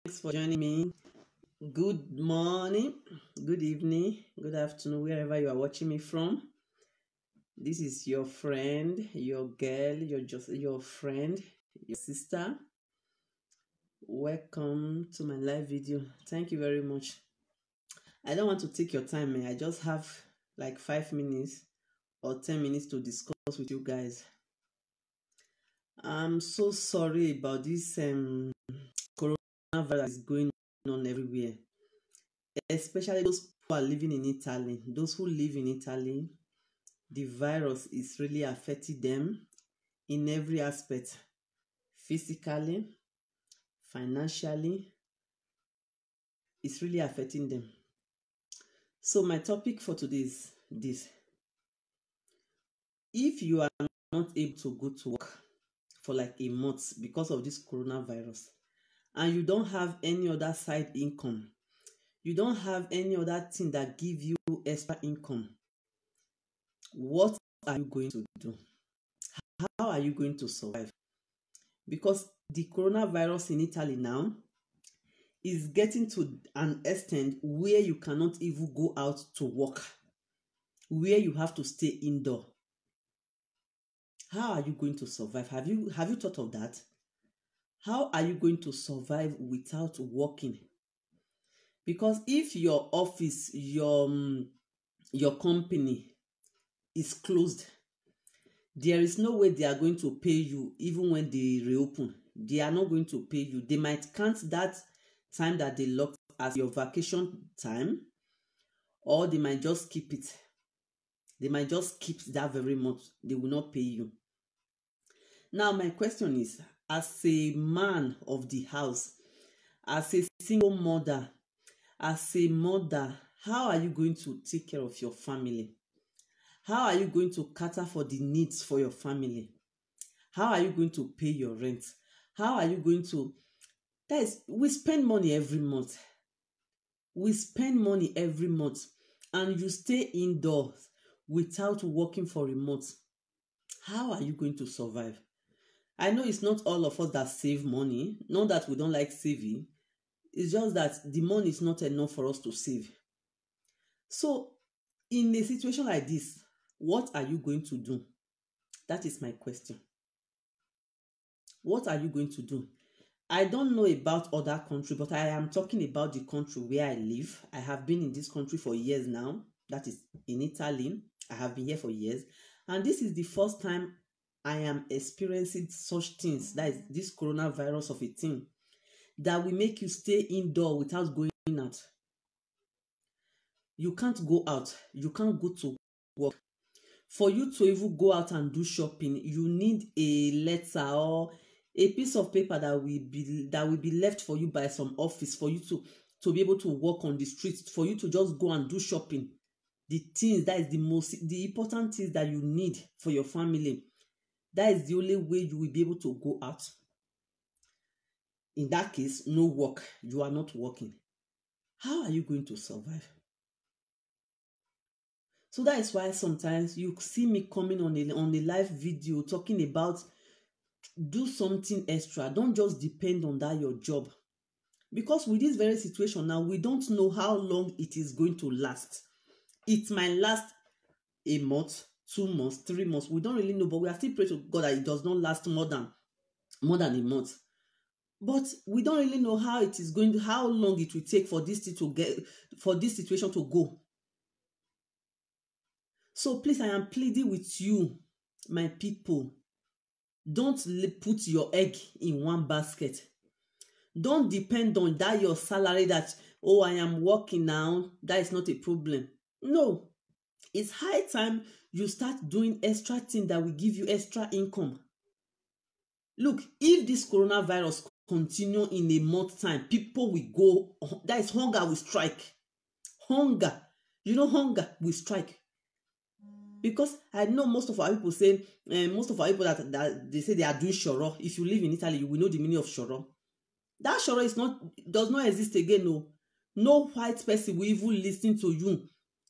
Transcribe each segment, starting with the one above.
Thanks for joining me. Good morning, good evening, good afternoon, wherever you are watching me from. This is your friend, your girl, your friend, your sister. Welcome to my live video. Thank you very much. I don't want to take your time, I just have like 5 minutes or 10 minutes to discuss with you guys. I'm so sorry about this coronavirus going on everywhere, especially those who are living in Italy. Those who live in Italy, the virus is really affecting them in every aspect, physically, financially. It's really affecting them. So my topic for today is this: if you are not able to go to work for like a month because of this coronavirus, and you don't have any other side income, you don't have any other thing that give you extra income, what are you going to do? How are you going to survive? Because the coronavirus in Italy now is getting to an extent where you cannot even go out to work, where you have to stay indoor. How are you going to survive? Have you thought of that? How are you going to survive without working? Because if your office, your company is closed, there is no way they are going to pay you. Even when they reopen, they are not going to pay you. They might count that time that they locked as your vacation time, or they might just keep it. They might just keep that very month. They will not pay you. Now my question is, as a man of the house, as a single mother, as a mother, how are you going to take care of your family? How are you going to cater for the needs for your family? How are you going to pay your rent? How are you going to... we spend money every month. We spend money every month, and you stay indoors without working for a month. How are you going to survive? I know it's not all of us that save money. Not that we don't like saving. It's just that the money is not enough for us to save. So, in a situation like this, what are you going to do? That is my question. What are you going to do? I don't know about other countries, but I am talking about the country where I live. I have been in this country for years now. That is in Italy. I have been here for years. And this is the first time I am experiencing such things. That is this coronavirus of a thing that will make you stay indoor without going out. You can't go out. You can't go to work. For you to even go out and do shopping, you need a letter or a piece of paper that will be left for you by some office for you to be able to walk on the streets, for you to just go and do shopping. The things that is the important things that you need for your family. That is the only way you will be able to go out. In that case, no work. You are not working. How are you going to survive? So that is why sometimes you see me coming on a live video talking about do something extra. Don't just depend on that your job. Because with this very situation now, we don't know how long it is going to last. It might last a month, 2 months, 3 months. We don't really know, but we are still praying to God that it does not last more than a month. But we don't really know how long it will take for this situation to go. So please, I am pleading with you, my people. Don't put your egg in one basket. Don't depend on that your salary that, oh, I am working now. That is not a problem. No. It's high time you start doing extra things that will give you extra income. Look, if this coronavirus continue in a month time, people will go, that is hunger will strike. Hunger. You know, hunger will strike. Because I know most of our people say, that they say they are doing shoro. If you live in Italy, you will know the meaning of shoro. That shoro does not exist again. No white person will even listen to you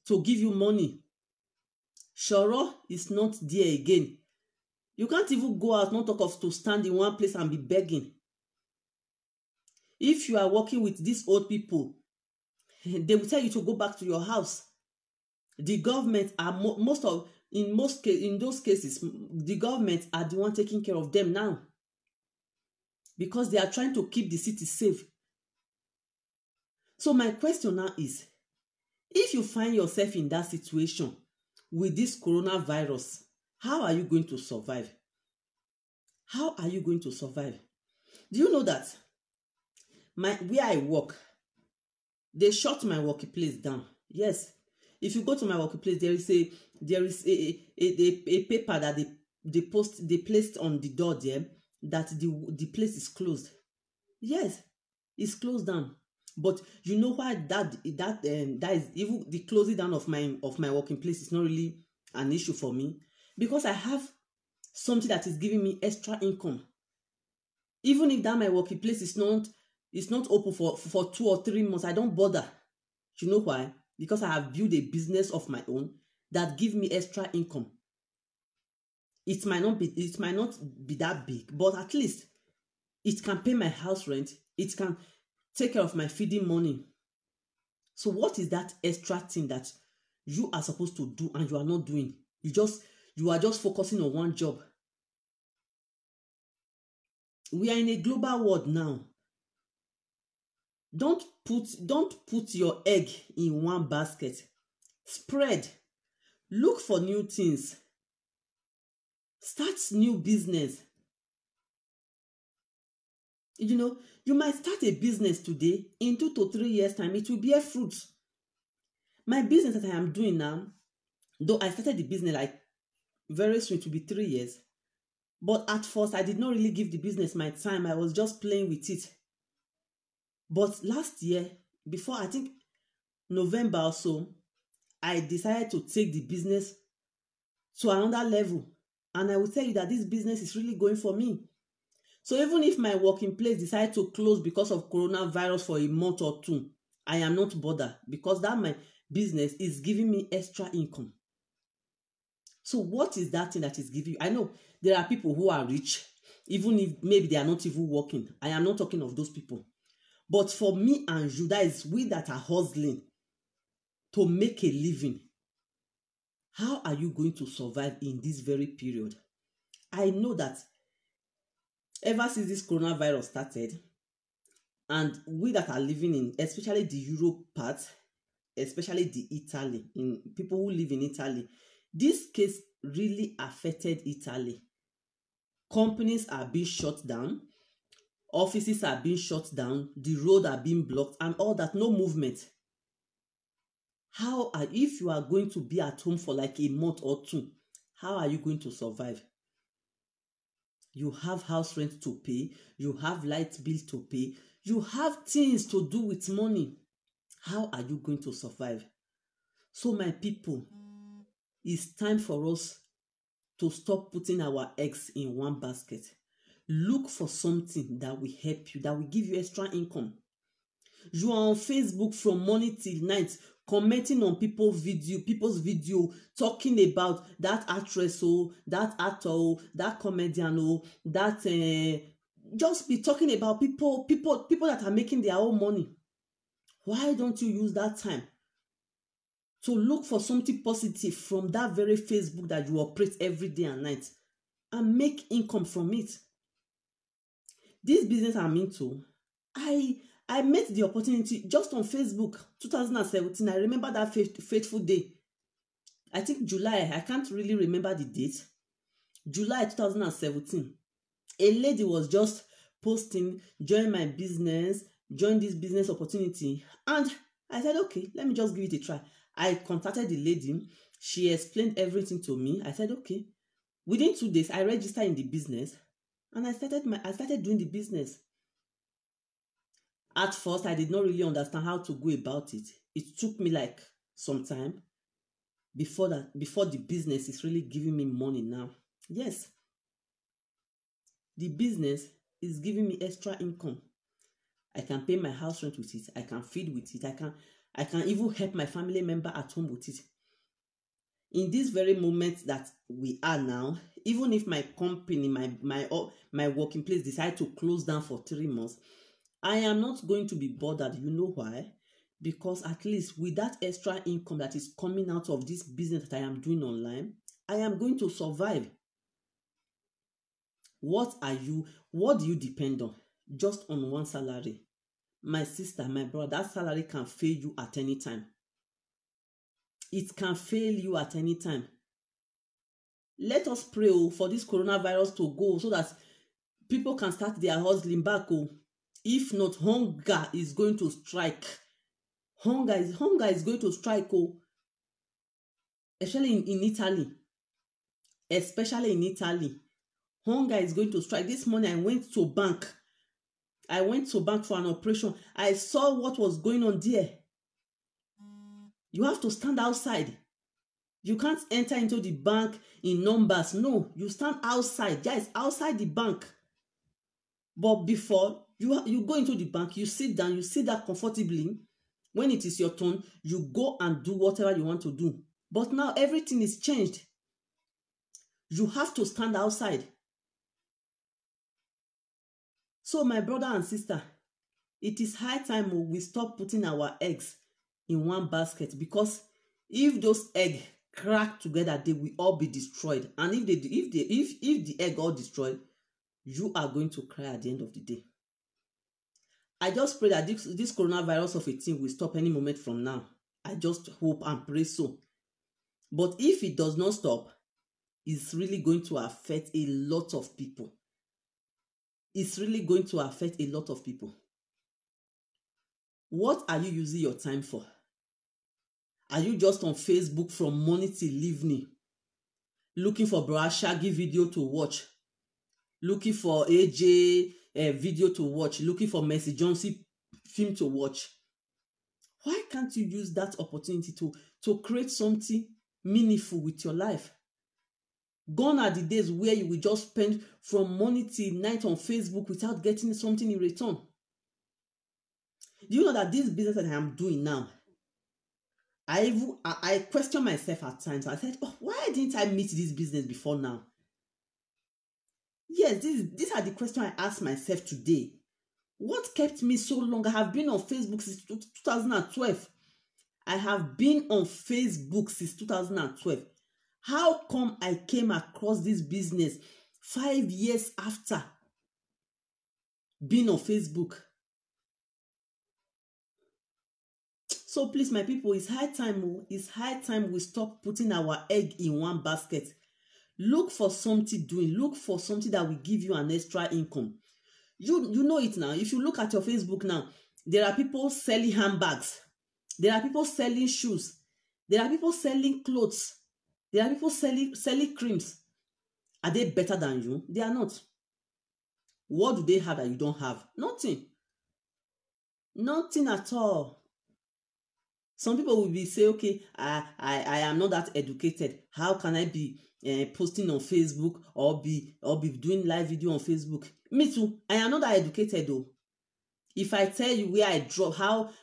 to give you money. Shoro is not there again. You can't even go out, not talk of to stand in one place and be begging. If you are working with these old people, they will tell you to go back to your house. The government are in those cases, the government are the one taking care of them now, because they are trying to keep the city safe. So my question now is, if you find yourself in that situation with this coronavirus, how are you going to survive? How are you going to survive? Do you know that where I work, they shut my workplace down? Yes. If you go to my workplace, there is a paper that they placed on the door there that the place is closed. Yes, it's closed down. But you know why that is, even the closing down of my working place is not really an issue for me, because I have something that is giving me extra income. Even if that my working place is not open for 2 or 3 months, I don't bother. You know why? Because I have built a business of my own that give me extra income. It might not be that big, but at least it can pay my house rent. It can take care of my feeding money. So what is that extra thing that you are supposed to do and you are not doing? You are just focusing on one job. We are in a global world now. Don't put your egg in one basket. Spread. Look for new things. Start new business. You might start a business today. In 2 to 3 years' time, it will bear fruit. My business that I am doing now, though I started the business like very soon, it will be 3 years. But at first, I did not really give the business my time. I was just playing with it. But last year, before I think November or so, I decided to take the business to another level. And I will tell you that this business is really going for me. So even if my working place decides to close because of coronavirus for a month or 2, I am not bothered, because that my business is giving me extra income. So what is that thing that is giving you? I know there are people who are rich, even if maybe they are not even working. I am not talking of those people. But for me and you, that is we that are hustling to make a living. How are you going to survive in this very period? I know that ever since this coronavirus started, and we that are living in, especially the Europe part, especially the Italy, in people who live in Italy, this case really affected Italy. Companies are being shut down, offices are being shut down, the road are being blocked, and all that, no movement. If you are going to be at home for like a month or 2, how are you going to survive? You have house rent to pay, you have light bill to pay, you have things to do with money. How are you going to survive? So my people, it's time for us to stop putting our eggs in one basket. Look for something that will help you, that will give you extra income. You are on Facebook from morning till night, commenting on people's video, talking about that actress, that actor, that comedian, that just be talking about people that are making their own money. Why don't you use that time to look for something positive from that very Facebook that you operate every day and night, and make income from it? This business I'm into, I met the opportunity just on Facebook, 2017. I remember that fateful day. I think July, I can't really remember the date. July 2017. A lady was just posting, join my business, join this business opportunity. And I said, okay, let me just give it a try. I contacted the lady. She explained everything to me. I said, okay. Within 2 days, I registered in the business and I started doing the business. At first, I did not really understand how to go about it. It took me like some time before the business is really giving me money now. Yes, the business is giving me extra income. I can pay my house rent with it. I can feed with it. I can even help my family member at home with it. In this very moment that we are now, even if my company, my working place decide to close down for 3 months, I am not going to be bothered. You know why? Because at least with that extra income that is coming out of this business that I am doing online, I am going to survive. What do you depend on? Just on one salary. My sister, my brother, that salary can fail you at any time. It can fail you at any time. Let us pray for this coronavirus to go so that people can start their hustling back. If not, hunger is going to strike. Hunger is going to strike. Especially in Italy. Especially in Italy. Hunger is going to strike. This morning I went to bank. For an operation. I saw what was going on there. You have to stand outside. You can't enter into the bank in numbers. No, you stand outside. Yes, outside the bank. But before, you go into the bank, you sit down, you sit there comfortably. When it is your turn, you go and do whatever you want to do. But now everything is changed. You have to stand outside. So my brother and sister, it is high time we stop putting our eggs in one basket, because if those eggs crack together, they will all be destroyed. And if the egg all destroyed, you are going to cry at the end of the day. I just pray that this coronavirus of a thing will stop any moment from now. I just hope and pray so. But if it does not stop, it's really going to affect a lot of people. It's really going to affect a lot of people. What are you using your time for? Are you just on Facebook from morning till evening, looking for Bra Shaggy video to watch, looking for AJ video to watch, looking for Mercy Johnson film to watch? Why can't you use that opportunity to create something meaningful with your life? Gone are the days where you will just spend from morning till night on Facebook without getting something in return. Do you know that this business that I am doing now, I question myself at times. I said, why didn't I meet this business before now? Yes, these are the questions I ask myself today. What kept me so long? I have been on Facebook since 2012. I have been on Facebook since 2012. How come I came across this business 5 years after being on Facebook? So please, my people, it's high time we stop putting our egg in one basket. Look for something doing. Look for something that will give you an extra income. You know it now. If you look at your Facebook now, there are people selling handbags. There are people selling shoes. There are people selling clothes. There are people selling creams. Are they better than you? They are not. What do they have that you don't have? Nothing. Nothing at all. Some people will be say, okay, I am not that educated. How can I be posting on Facebook or be doing live video on Facebook? Me too. I am not that educated though. If I tell you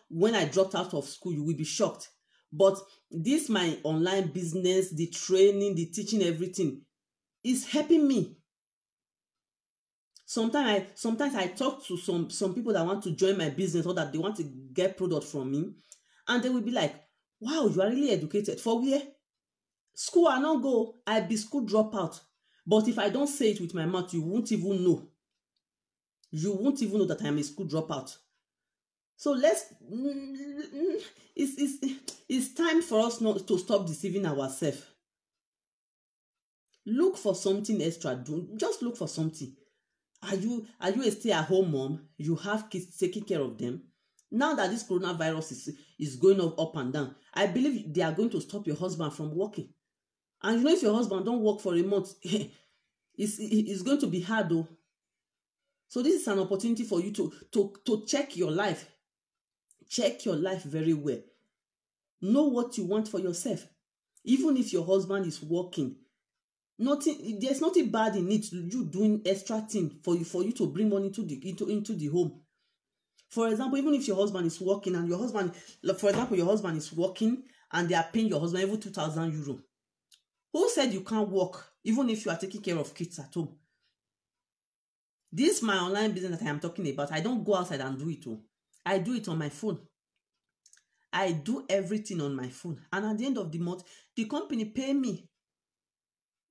when I dropped out of school, you will be shocked. But this my online business, the training, the teaching, everything is helping me. Sometimes I talk to some people that want to join my business or that they want to get product from me, and they will be like, wow, you are really educated. For where? School I not go. I be school dropout. But if I don't say it with my mouth, you won't even know. You won't even know that I am a school dropout. So it's time for us not to stop deceiving ourselves. Look for something extra. Just look for something. Are you a stay-at-home mom? You have kids, taking care of them. Now that this coronavirus is going up and down, I believe they are going to stop your husband from working. And you know, if your husband don't work for a month, it's going to be hard though. So this is an opportunity for you to check your life. Check your life very well. Know what you want for yourself. Even if your husband is working, there's nothing bad in it. You doing extra thing for you to bring money into the home. For example, even if your husband is working and your husband is working and they are paying your husband even 2,000 euro. Who said you can't work even if you are taking care of kids at home? This my online business that I am talking about, I don't go outside and do it. Oh. I do it on my phone. I do everything on my phone. And at the end of the month, the company pay me.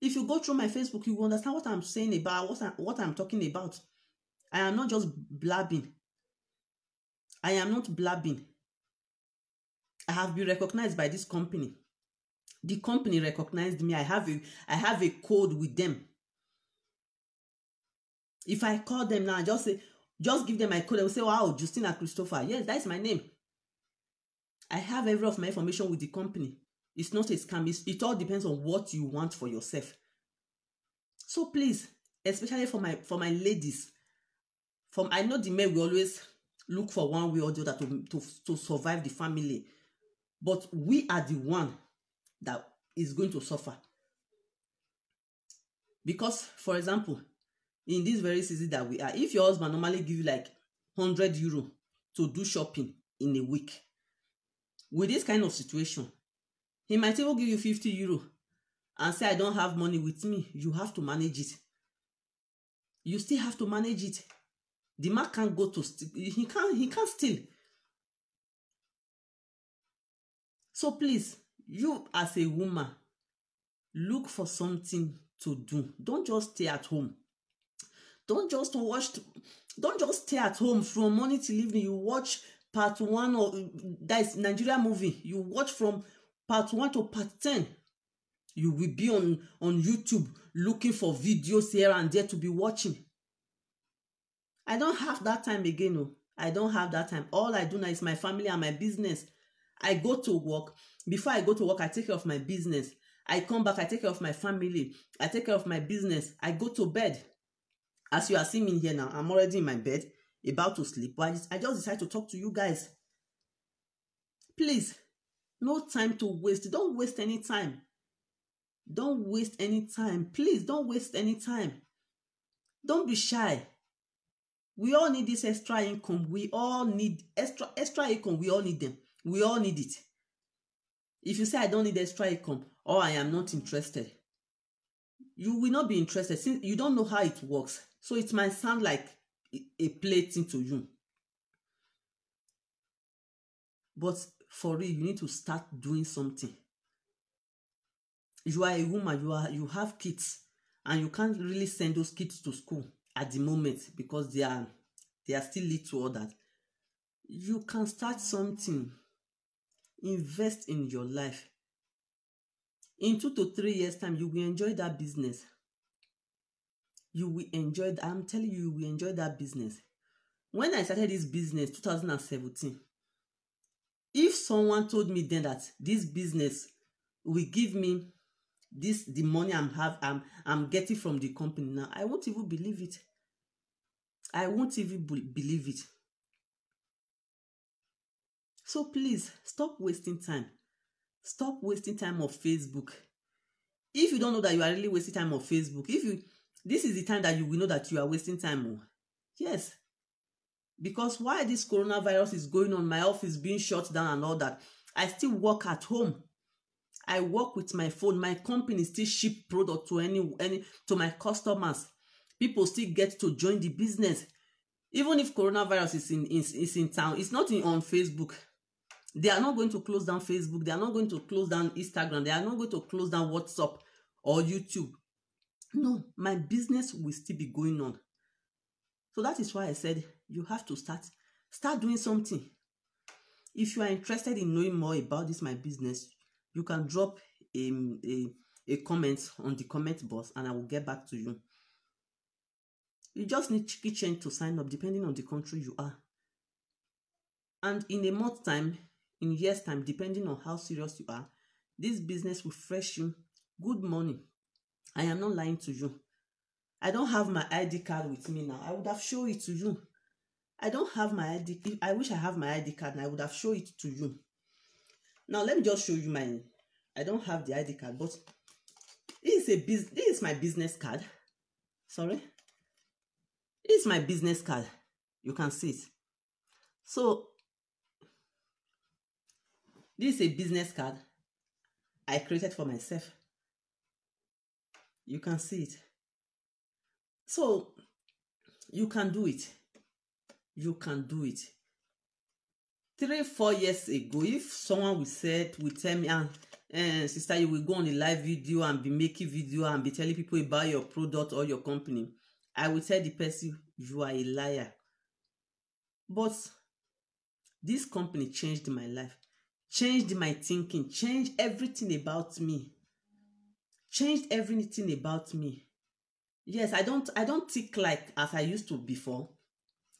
If you go through my Facebook, you will understand what I'm saying about, what I'm talking about. I am not just blabbing. I am not blabbing. I have been recognized by this company. The company recognized me. I have a code with them. If I call them now, just give them my code. They will say, wow, Justina Christopher. Yes, that's my name. I have every of my information with the company. It's not a scam. It all depends on what you want for yourself. So please, especially for my ladies, I know the men will always look for one way or the other to survive the family. But we are the one that is going to suffer. Because, for example, in this very season that we are, if your husband normally give you like 100 euro to do shopping in a week, with this kind of situation, he might even give you 50 euro and say, I don't have money with me. You have to manage it. You still have to manage it. The man can't go to steal. He can't steal. So please, you as a woman, look for something to do. Don't just stay at home. Don't just stay at home from morning till evening. You watch part 1 or that is Nigeria movie. You watch from part 1 to part 10. You will be on YouTube looking for videos here and there to be watching. I don't have that time again. No. I don't have that time. All I do now is my family and my business. I go to work. Before I go to work, I take care of my business. I come back, I take care of my family. I take care of my business. I go to bed. As you are seeing me here now, I'm already in my bed, about to sleep. But I just decided to talk to you guys. Please, no time to waste. Don't waste any time. Don't waste any time. Please, don't waste any time. Don't be shy. We all need this extra income. We all need extra income. We all need them. We all need it. If you say I don't need extra income or I am not interested, you will not be interested since you don't know how it works. So it might sound like a play thing to you. But for real, you need to start doing something. You are a woman, you have kids, and you can't really send those kids to school at the moment because they are still little or that. You can start something. Invest in your life. In 2 to 3 years' time, you will enjoy that business. You will enjoy that. I'm telling you, you will enjoy that business. When I started this business, 2017, if someone told me then that this business will give me the money I'm getting from the company now, I won't even believe it. I won't even believe it. So please, stop wasting time. Stop wasting time on Facebook. If you don't know that you are really wasting time on Facebook, this is the time that you will know that you are wasting time on. Yes. Because while this coronavirus is going on, my office being shut down and all that, I still work at home. I work with my phone. My company still ship product to to my customers. People still get to join the business. Even if coronavirus is in town, it's not on Facebook. They are not going to close down Facebook. They are not going to close down Instagram. They are not going to close down WhatsApp or YouTube. No, my business will still be going on. So that is why I said you have to start doing something. If you are interested in knowing more about this, my business, you can drop a comment on the comment box and I will get back to you. You just need Chicky Change to sign up depending on the country you are. And in a month's time, in years' time, depending on how serious you are, this business will fresh you good money. I am not lying to you. I don't have my ID card with me now. I would have shown it to you. I don't have my ID. I wish I have my ID card and I would have shown it to you. Now let me just show you mine. I don't have the ID card, but this is my business card. Sorry. This is my business card. You can see it. So this is a business card I created for myself. You can see it. So You can do it. You can do it. 3-4 years ago, if someone will tell me, sister, you will go on a live video and be making video and be telling people about your product or your company, I will tell the person, you are a liar. But this company changed my life, changed my thinking, changed everything about me. Changed everything about me. Yes, I don't think like as I used to before,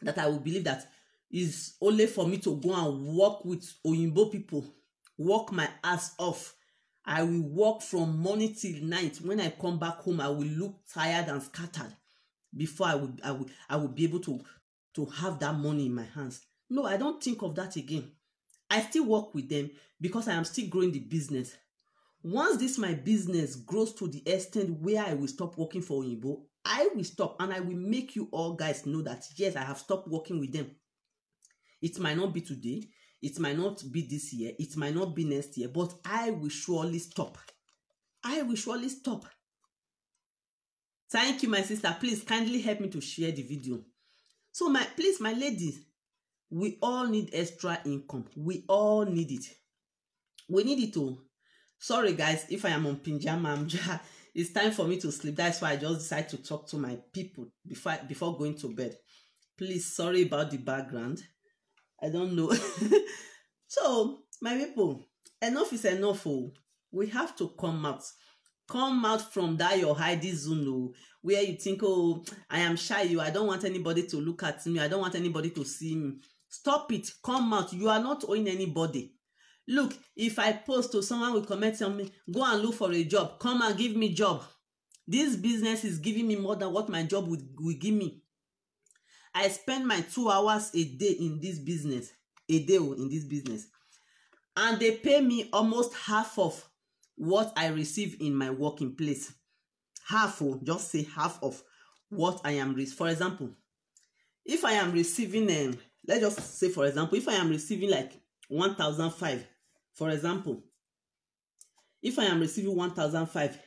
that I will believe that it's only for me to go and work with Oyinbo people, work my ass off. I will work from morning till night. When I come back home, I will look tired and scattered before I will be able to have that money in my hands. No, I don't think of that again. I still work with them because I am still growing the business. Once this my business grows to the extent where I will stop working for Oyinbo, I will stop and I will make you all guys know that yes, I have stopped working with them. It might not be today, it might not be this year, it might not be next year, but I will surely stop. I will surely stop. Thank you, my sister. Please kindly help me to share the video. So please, my ladies, we all need extra income. We all need it. We need it too. Sorry guys, if I am on pajama, it's time for me to sleep. That's why I just decided to talk to my people before going to bed. Please, sorry about the background. I don't know. So, my people, enough is enough. Oh. We have to come out. Come out from that your hiding zone where you think, oh, I am shy. I don't want anybody to look at me. I don't want anybody to see me. Stop it. Come out. You are not owing anybody. Look, if I post to someone will comment on me, go and look for a job. Come and give me job. This business is giving me more than what my job will give me. I spend my 2 hours a day in this business. And they pay me almost half of what I receive in my working place. Just say half of what I am receiving. For example, if I am receiving, let's just say for example, if I am receiving like 1,500, for example, if I am receiving 1,500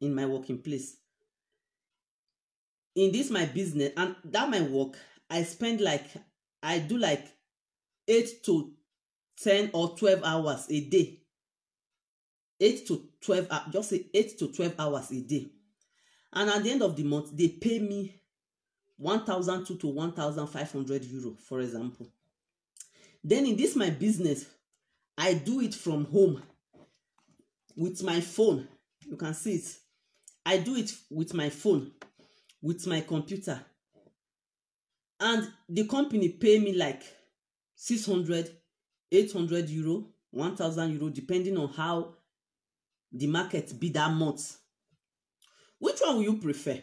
in my working place, in this my business and that my work, I do like 8 to 10 or 12 hours a day. 8 to 12, just say 8 to 12 hours a day. And at the end of the month, they pay me 1,200 to 1,500 euro, for example. Then in this my business, I do it from home with my phone. You can see it. I do it with my phone, with my computer. And the company pay me like 600, 800 euro, 1,000 euro, depending on how the market be that month. Which one will you prefer?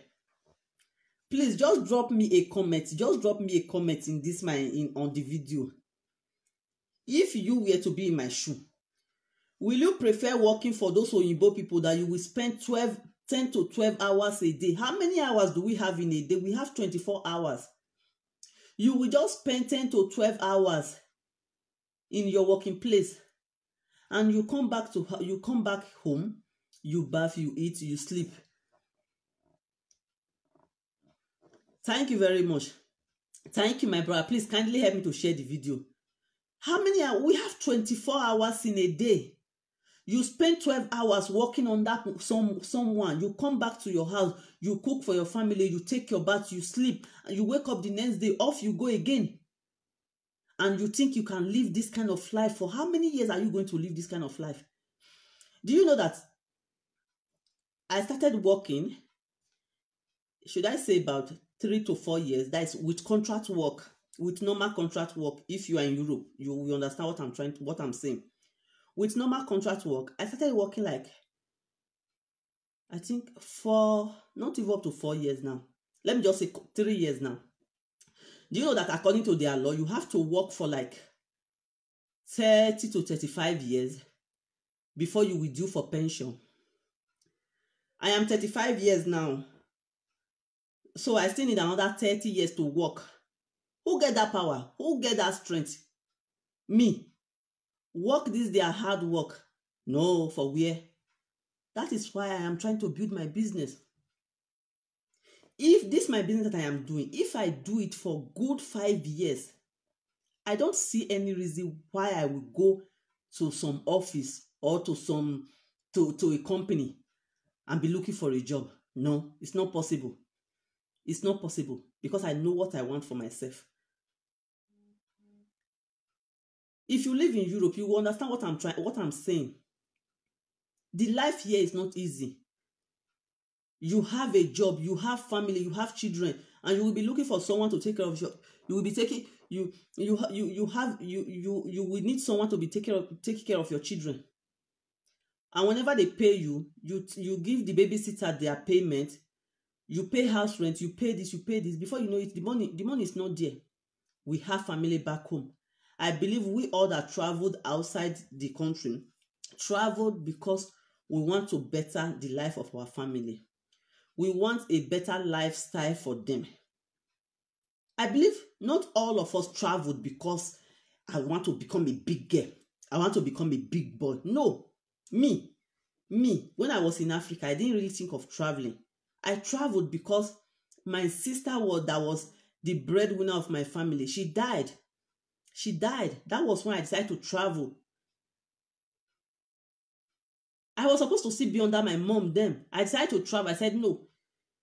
Please just drop me a comment. Just drop me a comment in this on the video. If you were to be in my shoe, will you prefer working for those Oyinbo people that you will spend 10 to 12 hours a day? How many hours do we have in a day? We have 24 hours. You will just spend 10 to 12 hours in your working place, and you come back home, you bath, you eat, you sleep. Thank you very much. Thank you, my brother. Please kindly help me to share the video. How many hours? We have 24 hours in a day. You spend 12 hours working on that someone. You come back to your house, you cook for your family, you take your bath, you sleep, and you wake up the next day, off you go again. And you think you can live this kind of life. For how many years are you going to live this kind of life? Do you know that I started working, should I say about 3 to 4 years, that is with contract work, with normal contract work. If you are in Europe, you will understand what I'm saying. With normal contract work, I started working like, I think not even up to 4 years now. Let me just say 3 years now. Do you know that according to their law, you have to work for like 30 to 35 years before you will due for pension? I am 35 years now. So I still need another 30 years to work. Who get that power? Who get that strength? Me. Work this their hard work. No, for where? That is why I am trying to build my business. if this my business that I am doing, if I do it for good 5 years, I don't see any reason why I will go to some office or to a company and be looking for a job. No, it's not possible. It's not possible because I know what I want for myself. If you live in Europe, you will understand what I'm saying. The life here is not easy. You have a job, you have family, you have children, and you will be looking for someone to take care of you will be taking you will need someone to be taking care of your children. And whenever they pay you give the babysitter their payment, you pay house rent, you pay this. Before you know it, the money is not there. We have family back home. I believe we all that traveled outside the country traveled because we want to better the life of our family. We want a better lifestyle for them. I believe not all of us traveled because I want to become a big girl. I want to become a big boy. No. Me, when I was in Africa, I didn't really think of traveling. I traveled because my sister that was the breadwinner of my family. She died. That was when I decided to travel. I was supposed to still be under my mom then. I decided to travel. I said, no.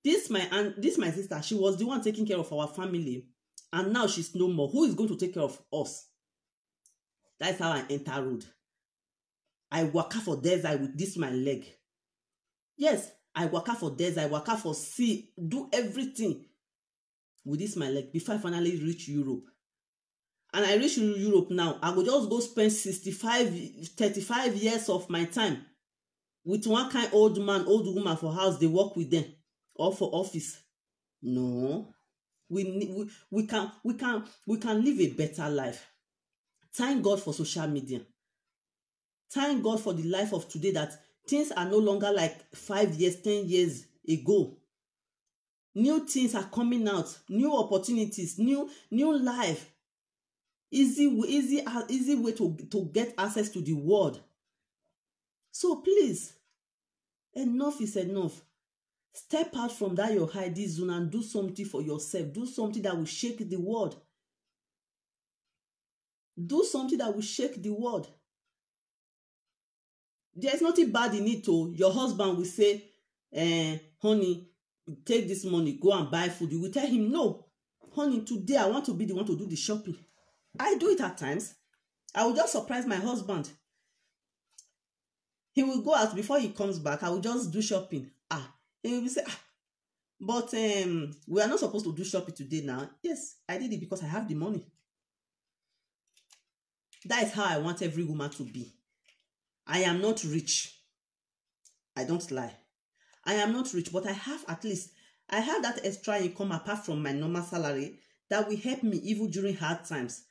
This my sister, she was the one taking care of our family. And now she's no more. Who is going to take care of us? That's how I enter road. I waka for desert with this my leg. Yes, I waka for desert, I waka for sea, do everything with this my leg before I finally reach Europe. And I reach Europe now, I go just go spend 35 years of my time with one kind old woman for house, they work with them, or for office. No, we can live a better life. Thank God for social media. Thank God for the life of today, that things are no longer like 5 years, 10 years ago. New things are coming out, new opportunities, new life. Easy way to get access to the world. So please, enough is enough. Step out from that your hiding zone and do something for yourself. Do something that will shake the world. Do something that will shake the world. There's nothing bad in it. Your husband will say, honey, take this money, go and buy food. You will tell him, no, honey, today I want to be the one to do the shopping. I do it at times. I will just surprise my husband. He will go out. Before he comes back, I will just do shopping. He will say, but we are not supposed to do shopping today now. Yes, I did it because I have the money. That is how I want every woman to be. I am not rich. I don't lie. I am not rich, but I have that extra income apart from my normal salary that will help me even during hard times.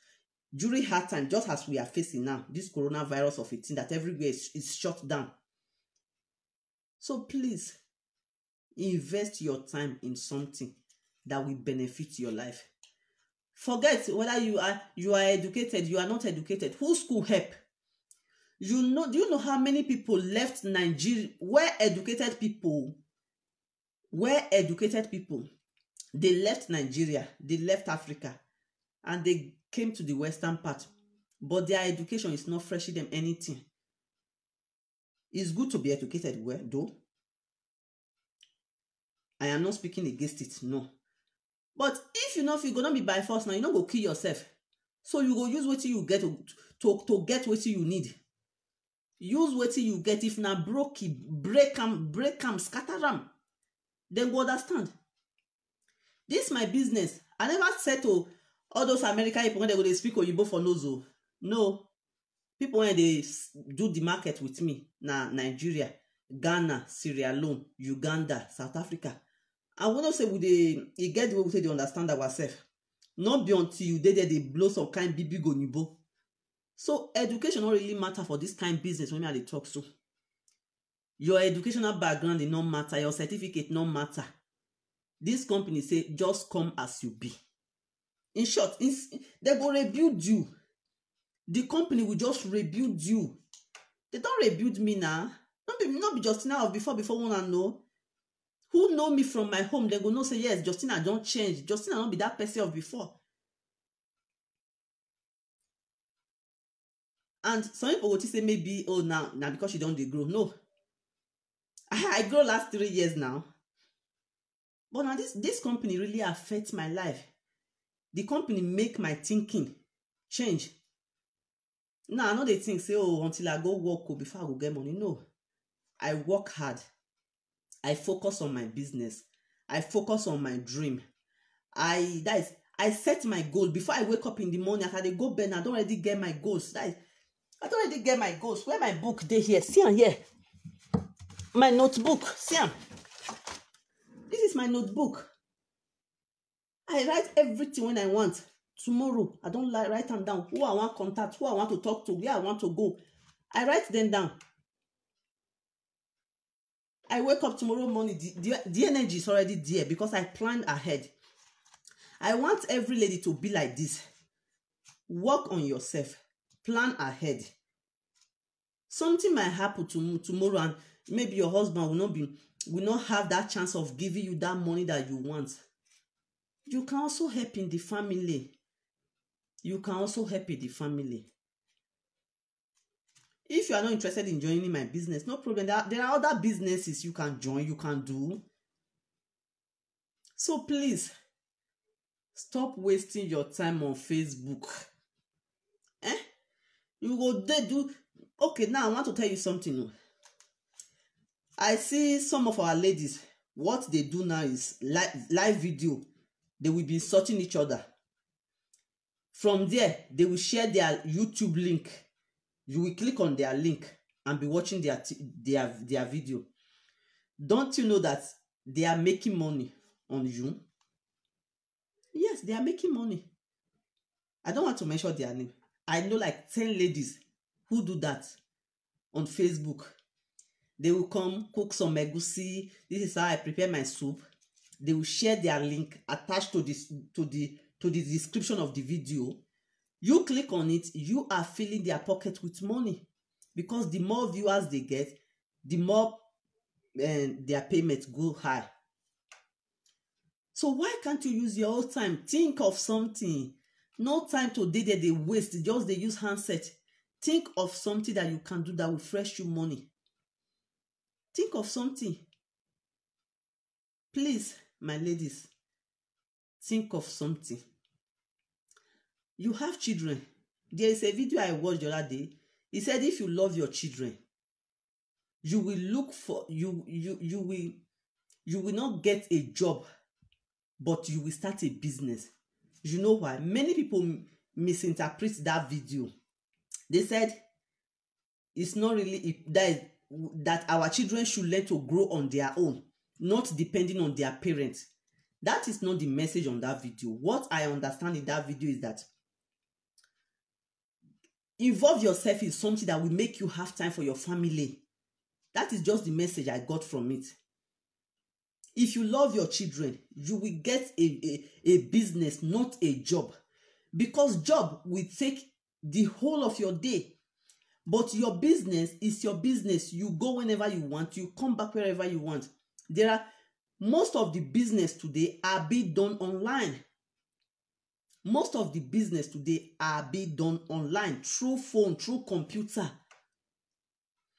During hard time, just as we are facing now, this coronavirus of 18 that everywhere is shut down. So please, invest your time in something that will benefit your life. Forget whether you are educated, you are not educated. Whose school help? Do you know how many people left Nigeria? Were educated people. They left Nigeria, they left Africa, and they came to the western part. But their education is not freshing them anything. It's good to be educated, well, though. I am not speaking against it, no. But if you're gonna be by force now, you go kill yourself. So you go use what you get to get what you need. Use what you get. If na break them, scatter them. Then go understand. This is my business. I never said to all those American people when they go speak Oyibo for nozo. No. People when they do the market with me, na Nigeria, Ghana, Sierra Leone, Uganda, South Africa. And when I say they get the way we say they understand ourselves. Not be until you there they blow some kind big Oyibo. So education don't really matter for this kind of business when they talk so. Your educational background did not matter, your certificate not matter. This company say just come as you be. In short, they go rebuild you. The company will just rebuild you. They don't rebuild me now. Not be just now before one know. who know me from my home, they go know say yes, Justina don't change. Justina don't be that person of before. And some people go to say maybe, oh, now because she don't dey grow. No, I grow last 3 years now. But now this company really affects my life. The company make my thinking change. Now I know they think say, oh, until I go work before I go get money. No, I work hard. I focus on my business. I focus on my dream. I set my goal before I wake up in the morning. After they go bed, I don't already get my goals. I don't already get my goals. Where my book dey here? See am here. My notebook. See am. This is my notebook. I write everything when I want. Tomorrow, I don't write them down. Who I want contact, who I want to talk to, where I want to go. I write them down. I wake up tomorrow morning. The energy is already there because I planned ahead. I want every lady to be like this. Work on yourself. Plan ahead. Something might happen tomorrow, and maybe your husband will not have that chance of giving you that money that you want. You can also help in the family. You can also help in the family. If you are not interested in joining my business, no problem. There are other businesses you can join, you can do. So please, stop wasting your time on Facebook. You go there do. Okay, now I want to tell you something. I see some of our ladies, what they do now is live video. They will be searching each other. From there, they will share their YouTube link. You will click on their link and be watching their video. Don't you know that they are making money on you? Yes, they are making money. I don't want to mention their name. I know like 10 ladies who do that on Facebook. They will come cook some egusi. This is how I prepare my soup. They will share their link attached to the description of the video. You click on it, you are filling their pocket with money, because the more viewers they get, the more their payments go high. So why can't you use your own time? Think of something. No time to dey there, they waste. Just they use handset. Think of something that you can do that will fresh you money. Think of something. Please, my ladies, think of something. You have children. There is a video I watched the other day. He said if you love your children, you will look for you will not get a job, but you will start a business. You know why? Many people misinterpret that video. They said it's not really that our children should learn to grow on their own, not depending on their parents. That is not the message on that video. What I understand in that video is that involve yourself in something that will make you have time for your family. That is just the message I got from it. If you love your children, you will get a business, not a job. Because job will take the whole of your day. But your business is your business. You go whenever you want. You come back wherever you want. Most of the business today are being done online. Most of the business today are being done online, through phone, through computer.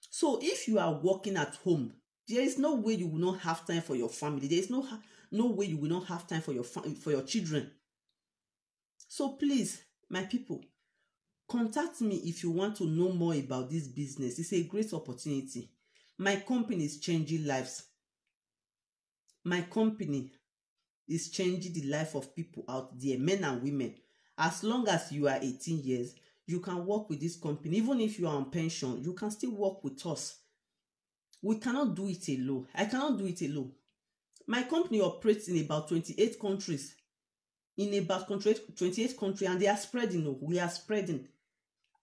So if you are working at home, there is no way you will not have time for your family. There is no way you will not have time for your children. So please, my people, contact me if you want to know more about this business. It's a great opportunity. My company is changing lives. My company is changing the life of people out there, men and women. As long as you are 18 years, you can work with this company. Even if you are on pension, you can still work with us. We cannot do it alone. I cannot do it alone. My company operates in about 28 countries. In about 28 countries, and they are spreading. We are spreading.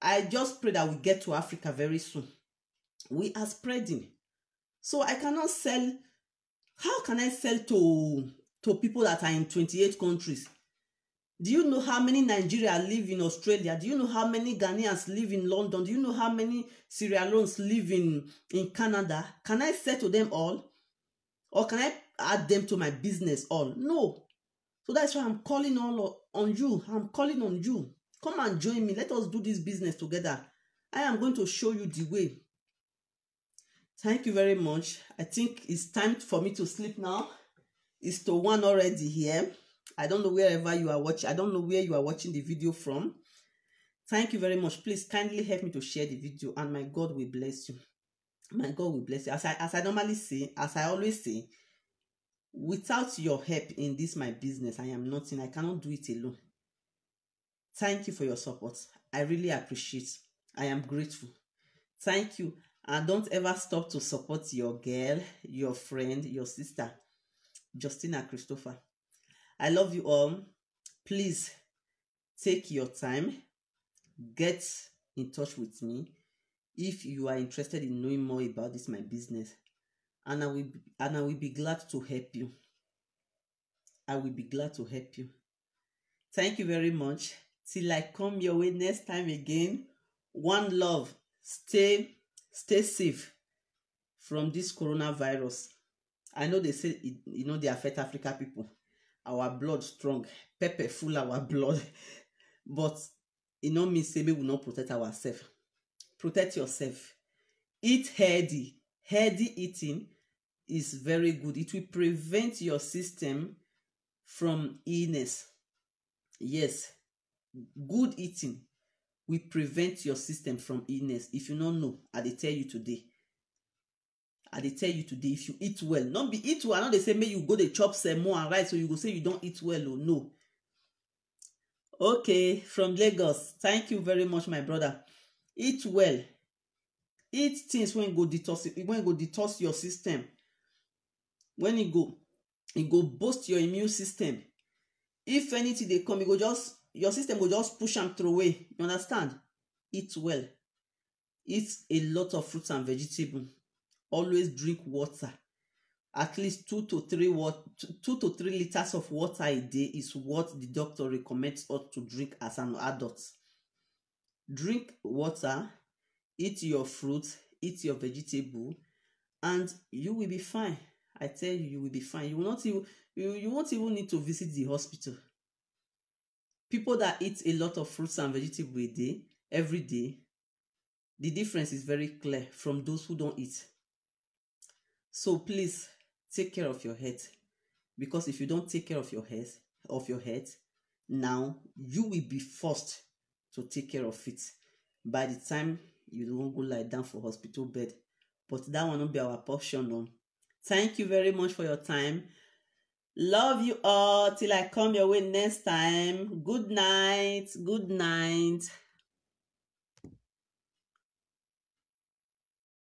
I just pray that we get to Africa very soon. We are spreading. So I cannot sell. How can I sell to people that are in 28 countries? Do you know how many Nigerians live in Australia? Do you know how many Ghanaians live in London? Do you know how many Sierra Leoneans live in Canada? Can I sell to them all? Or can add them to my business all. No. So that's why I'm calling on you. I'm calling on you. Come and join me. Let us do this business together. I am going to show you the way. Thank you very much. I think it's time for me to sleep now. It's to 1 already here. I don't know wherever you are watching. I don't know where you are watching the video from. Thank you very much. Please kindly help me to share the video, and my God will bless you. My God will bless you. As I normally say, as I always say, without your help in this my business, I am nothing. I cannot do it alone. Thank you for your support. I really appreciate. I am grateful. Thank you. And don't ever stop to support your girl, your friend, your sister, Justina Christopher. I love you all. Please take your time. Get in touch with me if you are interested in knowing more about this my business. And I will be glad to help you. I will be glad to help you. Thank you very much. Till I come your way next time again. One love. Stay safe from this coronavirus. I know they say they affect Africa people. Our blood strong, pepper full our blood, but mean say we will not protect ourselves. Protect yourself. Eat healthy. Healthy eating is very good. It will prevent your system from illness. Yes, good eating will prevent your system from illness. If you don't know, I dey tell you today. If you eat well, not be eat well. I know they say, may you go the chop more and right, so you go say you don't eat well or no. Okay, from Lagos. Thank you very much, my brother. Eat well. Eat things when go detox your system. When it go boost your immune system. If anything they come, your system will just push them through away. You understand? Eat well. Eat a lot of fruits and vegetables. Always drink water. At least 2 to 3 liters of water a day is what the doctor recommends us to drink as an adult. Drink water, eat your fruits, eat your vegetable, and you will be fine. I tell you, you will be fine. You won't even need to visit the hospital. People that eat a lot of fruits and vegetables a day, every day, the difference is very clear from those who don't eat. So please take care of your health, because if you don't take care of your health, now you will be forced to take care of it by the time you don't go lie down for hospital bed. But that will not be our portion. No. Thank you very much for your time. Love you all till I come your way next time. Good night. Good night.